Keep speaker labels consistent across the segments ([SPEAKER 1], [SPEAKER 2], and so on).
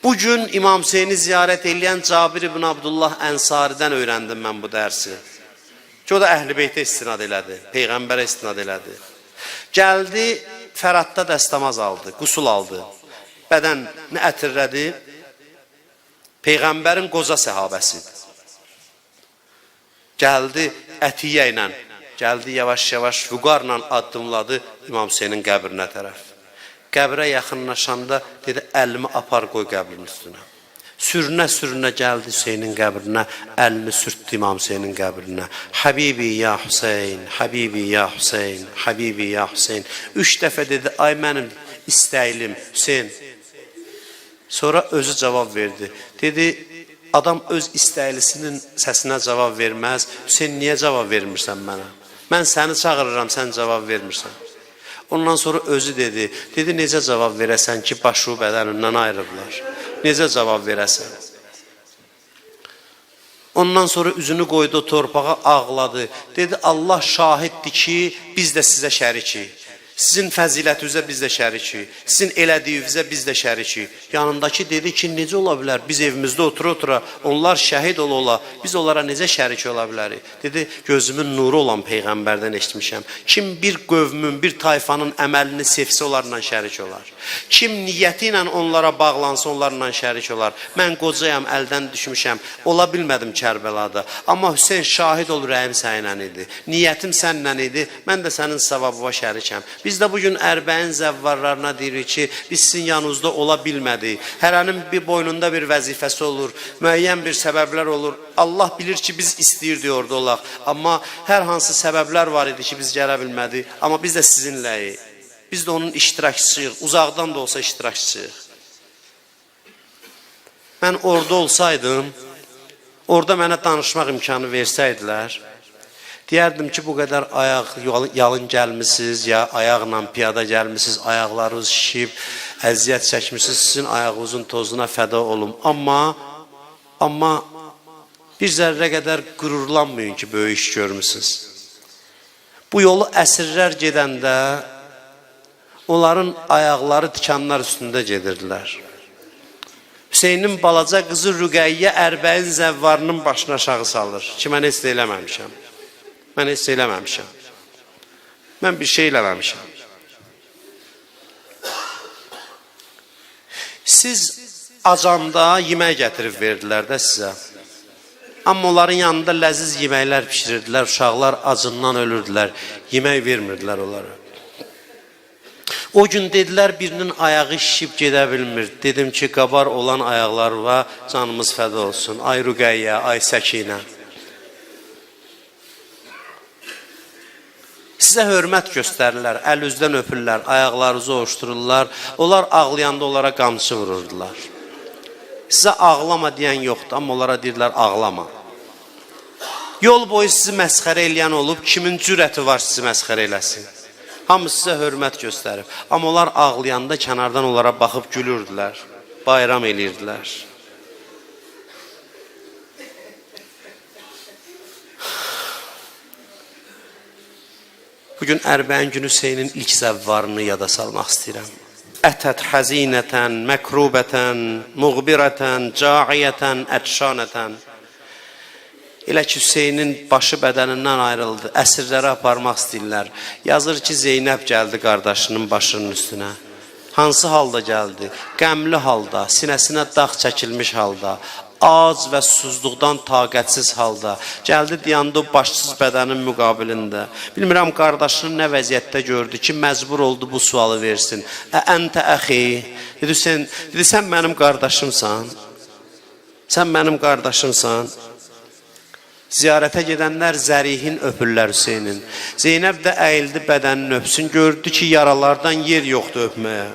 [SPEAKER 1] Bugün İmam Hüseyni ziyarət eləyən Cabir ibn Abdullah Ənsaridən öyrəndim mən bu dərsi. Ki o da Əhl-i Beytə istinad elədi, Peyğəmbərə istinad elədi. Gəldi, Fəradda dəstəmaz aldı, qusul aldı. Bədənini ətirlədi. Peyğəmbərin qoza səhabəsidir. Gəldi Ətiyyə ilə, gəldi yavaş-yavaş vüqarla addımladı İmam Hüseynin qəbrinə tərəf. Qəbrə yaxınlaşanda dedi, əlimi apar qoy qəbrin üstünə. Sürünə-sürünə gəldi Hüseynin qəbrinə, əlini sürtdü İmam Hüseynin qəbrinə. Habibi ya Hüseyin, Habibi ya Hüseyin, Habibi ya Hüseyin. 3 dəfə dedi, ay mənim istəylim Hüseyin. Sonra özü cavab verdi. Dedi, adam öz istəylisinin səsinə cavab verməz. Hüseyin, niyə cavab vermirsən mənə? Mən səni çağırıram, sən cavab vermirsən. Ondan sonra özü dedi, necə cavab verəsən ki, başı bədənindən ayrılırlar? Necə cavab verəsən? Ondan sonra üzünü qoydu torpağa, ağladı. Dedi, Allah şahiddir ki, biz də sizə şərikik. Sizin fəzilətinizə biz də şərikik. Sizin elədiyinizə biz də şərikik. Yanındakı dedi ki, necə ola bilər? Biz evimizdə otura-otura, onlar şəhid ola, biz onlara necə şərik ola bilərik? Dedi, gözümün nuru olan Peyğəmbərdən eşitmişəm. Kim bir qövmün, bir tayfanın əməlini sevsə, onlarla şərik olar. Kim niyyəti ilə onlara bağlansa, onlarla şərik olar. Mən qocayam, əldən düşmüşəm, ola bilmədim Kərbəlada. Amma Hüseyin şahid ol, rəhim səninlə idi. Niyyətim səninlə idi, mən də sənin savabıva şərikəm. Biz də bugün ərbəin zəvvarlarına deyirik ki, biz sizin yanınızda ola bilmədik. Hərənin bir boynunda bir vəzifəsi olur, müəyyən bir səbəblər olur. Allah bilir ki, biz istəyirdik orada olaq. Amma hər hansı səbəblər var idi ki, biz gələ bilmədik. Amma biz də sizinləyik. Biz də onun iştirakçısıyıq, uzaqdan da olsa iştirakçısıyıq. Mən orada olsaydım, orada mənə danışmaq imkanı versəydilər, deyərdim ki, bu qədər ayaq yalın gəlmişsiniz, ya ayaqla piyada gəlmişsiniz, ayaqlarınız şişib, əziyyət çəkmişsiniz, sizin ayağınızın tozuna fəda olum. Amma bir zərrə qədər qürurlanmayın ki, böyük iş görmüşsünüz. Bu yolu əsrlər gedəndə, onların ayaqları tikanlar üstündə gedirdilər. Hüseynin balaca qızı Rüqəyyə ərbəin zəvvarının başına aşağı salır ki, mən heç də eləməmişəm. Mən heç eləməmişəm. Mən bir şey eləməmişəm. Siz acanda yemək gətirib verdilər də sizə. Amma onların yanında ləziz yeməklər pişirirdilər. Uşaqlar acından ölürdülər. Yemək vermirdilər onlara. O gün dedilər, birinin ayağı şişib gedə bilmir. Dedim ki, qabar olan ayaqlarına canımız fəda olsun. Ay Rüqəyyə, ay Səkinə. Sizə hörmət göstərirlər, əl üzdən öpürlər, ayaqlarınızı ovuşdururlar. Onlar ağlayanda onlara qamçı vururdular. Sizə ağlama deyən yoxdur, amma onlara deyirlər ağlama. Yol boyu sizi məsxərə eləyən olub, kimin cürəti var sizi məsxərə eləsin? Hamı sizə hörmət göstərib. Amma onlar ağlayanda kənardan onlara baxıb gülürdülər, bayram eləyirdilər. Bugün ərbəin günü Hüseynin ilk zəvvarını yada salmaq istəyirəm. Ətət həzinətən, məkrubətən, muğbirətən, caiyətən, ətşanətən. Elə ki, Hüseynin başı bədənindən ayrıldı, əsirlərə aparmaq istəyirlər. Yazır ki, Zeynəb gəldi qardaşının başının üstünə. Hansı halda gəldi? Qəmli halda, sinəsinə dağ çəkilmiş halda, ac və susuzluqdan taqətsiz halda. Gəldi, dayandı o başsız bədənin müqabilində. Bilmirəm, qardaşının nə vəziyyətdə gördü ki, məcbur oldu bu sualı versin. Əntə əxi, dedi, sən mənim qardaşımsan, sən mənim qardaşımsan. Ziyarətə gedənlər zərihin öpürlər Hüseynin. Zeynəb də əyildi bədənini öpsün, gördü ki, yaralardan yer yoxdur öpməyə.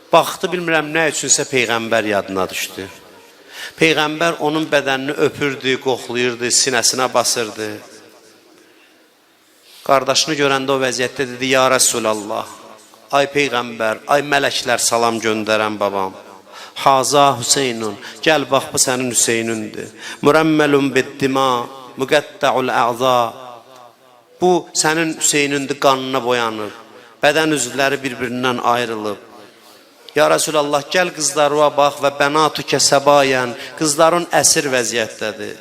[SPEAKER 1] Baxdı, bilmirəm, nə üçünsə Peyğəmbər yadına düşdü. Peyğəmbər onun bədənini öpürdü, qoxlayırdı, sinəsinə basırdı. Qardaşını görəndə o vəziyyətdə dedi, ya Rəsulallah, ay Peyğəmbər, ay mələklər salam göndərən babam. Haza Hüseynun, gəl bax bu sənin Hüseynindir. Mürəmməlun biddima, müqəttəul əza. Bu sənin Hüseynindir, qanına boyanıb. Bədən üzvləri bir-birindən ayrılıb. Ya Resulallah, gəl qızlarına bax və bənatuke səbayən, qızların əsir vəziyyətdədir.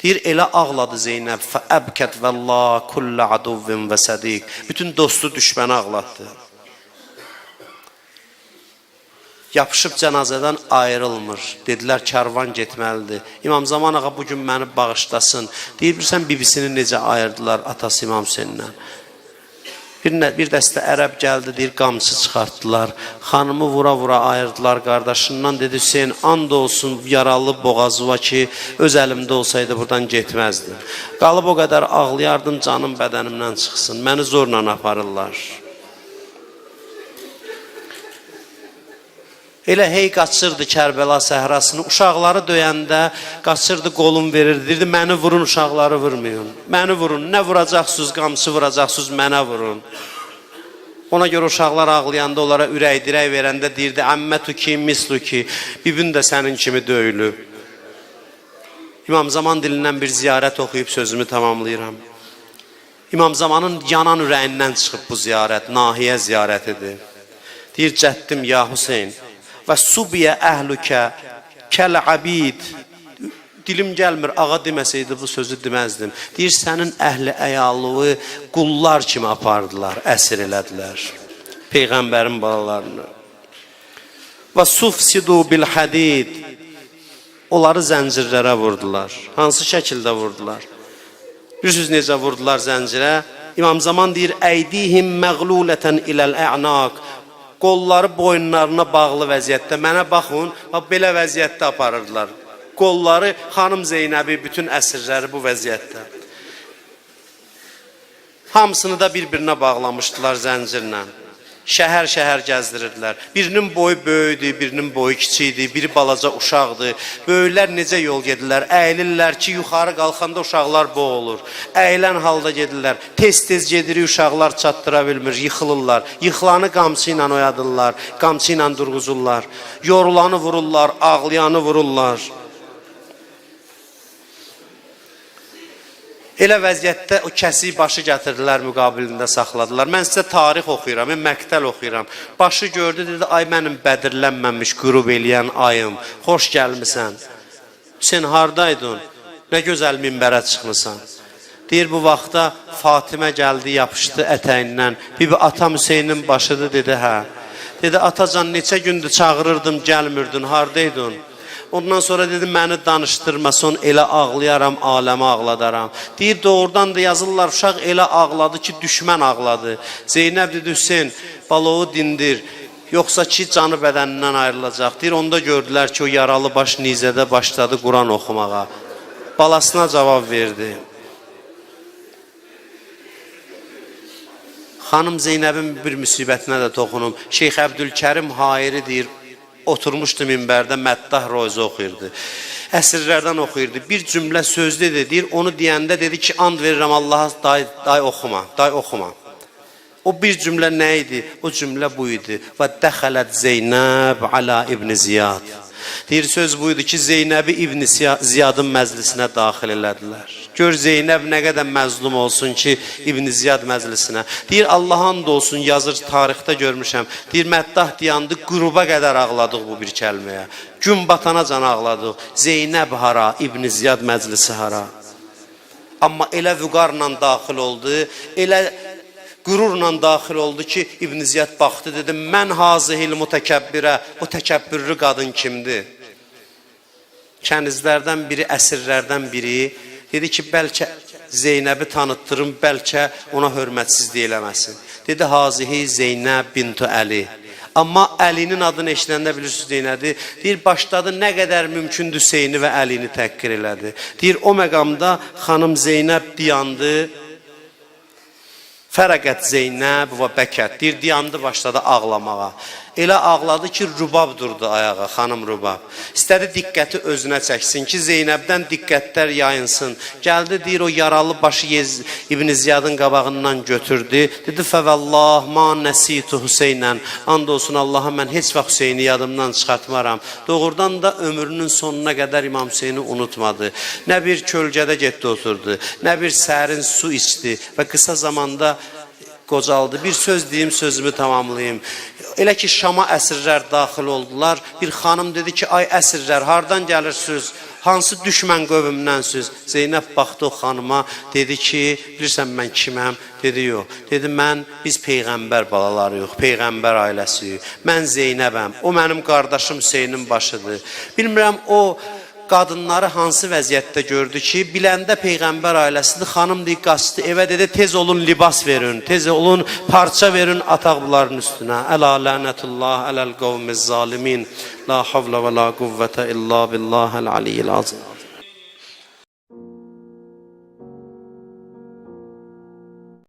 [SPEAKER 1] Deyir, elə ağladı Zeynəb, fəəbkət vəllah kullə aduvvin və sədiq. Bütün dostu düşməni ağlatdı. Yapışıb cənazədən ayrılmır. Dedilər, kərvan getməlidir. İmam Zaman ağa bugün məni bağışlasın. Deyir, bilirsən, bibisini necə ayırdılar atası İmam Hüseynindən. Bir dəstə ərəb gəldi, deyir, qamçı çıxartdılar. Xanımı vura-vura ayırdılar qardaşından. Dedi, Hüseyin, and olsun yaralı boğazıva ki, öz əlimdə olsaydı buradan getməzdi. Qalıb o qədər ağlayardım, canım bədənimdən çıxsın. Məni zorla aparırlar. Elə hey qaçırdı Kərbəla səhrasını. Uşaqları döyəndə qaçırdı, qolun verirdi. Deyirdi, məni vurun, uşaqları vurmayın. Məni vurun, nə vuracaqsınız, qamçı vuracaqsınız, mənə vurun. Ona görə uşaqlar ağlayanda, onlara ürək-dirək verəndə deyirdi, əmmətuki, misluki, bibin də sənin kimi döyülüb. İmam Zaman dilindən bir ziyarət oxuyub sözümü tamamlayıram. İmam Zamanın yanan ürəyindən çıxıb bu ziyarət, nahiyə ziyarətidir. Deyir, cəddim ya Hüseyin, və subiyə əhlükə kəl-abid. Dilim gəlmir, ağa deməsəydi bu sözü deməzdim. Deyir, sənin əhli əyalığı qullar kimi apardılar, əsir elədilər. Peyğəmbərin balalarını. Və sufsidu bil-hadid. Onları zəncirlərə vurdular. Hansı şəkildə vurdular? Bilirsiniz necə vurdular zəncirə? İmam Zaman deyir, əydihim məğlulətən iləl-ə'naq. Qolları boyunlarına bağlı vəziyyətdə. Mənə baxın, belə vəziyyətdə aparırdılar. Qolları, xanım Zeynəbi, bütün əsirləri bu vəziyyətdə. Hamısını da bir-birinə bağlamışdılar zəncirlə. Şəhər-şəhər gəzdirirdilər. Birinin boyu böyüdü, birinin boyu kiçikdi, biri balaca uşaqdı. Böyüklər necə yol gedirlər? Əyilirlər ki, yuxarı qalxanda uşaqlar boğulur. Əyilən halda gedirlər. Tez-tez gedirik, uşaqlar çatdıra bilmir, yıxılırlar. Yıxılanı qamçı ilə oyadırlar, qamçı ilə durğuzurlar. Yorulanı vururlar, ağlayanı vururlar. Elə vəziyyətdə o kəsiyi başı gətirdilər, müqabilində saxladılar. Mən sizə tarix oxuyuram, mən məqtəl oxuyuram. Başı gördü, dedi, ay mənim bədirlənməmiş, qürub eləyən ayım, xoş gəlmisən. Sen hardaydın? Nə gözəl minbərə çıxmısan. Deyir, bu vaxtda Fatimə gəldi, yapışdı ətəyindən. Bibi, atam Hüseynin başıdır, dedi, hə. Dedi, atacan, neçə gündür çağırırdım, gəlmirdin, hardaydın? Ondan sonra dedi, məni danışdırma, son elə ağlayaram, aləmi ağladaram. Deyir, doğrudan da yazırlar, uşaq elə ağladı ki, düşmən ağladı. Zeynəb dedi, Hüseyin, baloğu dindir, yoxsa ki, canı bədənindən ayrılacaq. Deyir, onda gördülər ki, o yaralı baş nizədə başladı Quran oxumağa. Balasına cavab verdi. Xanım Zeynəbin bir müsibətinə də toxunum. Şeyx Əbdülkərim Hayri deyir, oturmuşdu minbərdə, məddah roza oxuyurdu. Əsrlərdən oxuyurdu. Bir cümlə söz dedi, deyir, onu deyəndə dedi ki, and verirəm Allaha, day oxuma, day oxuma. O bir cümlə nə idi? O cümlə bu idi. Və dəxələt Zeynəb alə İbn Ziyad. Deyir, söz buydu ki, Zeynəbi İbn Ziyadın məclisinə daxil elədilər. Gör Zeynəb nə qədər məzlum olsun ki, İbn Ziyad məclisinə. Deyir, Allah'ın da olsun, yazır, tarixdə görmüşəm. Deyir, məddah deyandı, qüruba qədər ağladıq bu bir kəlməyə. Gün batana can ağladıq. Zeynəb hara, İbn Ziyad məclisi hara. Amma elə vüqarla daxil oldu, elə qürurla daxil oldu ki, İbn Ziyad baxdı, dedi, mən hazihil mütəkəbbirə, o təkəbbürlü qadın kimdir? Kənizlərdən biri, əsirlərdən biri, dedi ki, bəlkə Zeynəbi tanıtdırım, bəlkə ona hörmətsizlik eləməsin. Dedi, hazihi Zeynəb bintu Əli. Amma Əlinin adını eşidəndə bilirsiniz neynədir? Deyir, başladı nə qədər mümkündür Hüseyni və Əlini təhqir elədi. Deyir, o məqamda xanım Zeynəb diyandı, Fərəqət Zeynəb və bəkət. Deyir, diyandı, başladı ağlamağa. Elə ağladı ki, Rubab durdu ayağa, xanım Rubab. İstədi diqqəti özünə çəksin ki, Zeynəbdən diqqətlər yayınsın. Gəldi, deyir, o yaralı başı İbn Ziyadın qabağından götürdü. Dedi, fəvəllah, ma nəsitu Hüseynən. And olsun Allaha, mən heç vaxt Hüseyni yadımdan çıxartmaram. Doğrudan da ömrünün sonuna qədər İmam Hüseyni unutmadı. Nə bir kölgədə getdi oturdu, nə bir sərin su içdi və qısa zamanda qocaldı. Bir söz deyim, sözümü tamamlayayım. Elə ki Şama əsirlər daxil oldular. Bir xanım dedi ki, ay əsirlər, hardan gəlirsiniz? Hansı düşmən qövmündənsiniz? Zeynəb baxdı o xanıma, dedi ki, bilirsən mən kiməm? Dedi, yox. Dedi, biz Peyğəmbər balalarıyıq, Peyğəmbər ailəsiyik. Mən Zeynəbəm, o mənim qardaşım Hüseynin başıdır. Bilmirəm, o qadınları hansı vəziyyətdə gördü ki, biləndə Peyğəmbər ailəsidir, xanım deyib, qaçdı evə, dedi, tez olun libas verin, tez olun parça verin, ataq bunların üstünə. Əla lənətullah ələl qavmiz zalimin, la havlə və la quvvətə illa billahəl aliyyil azim.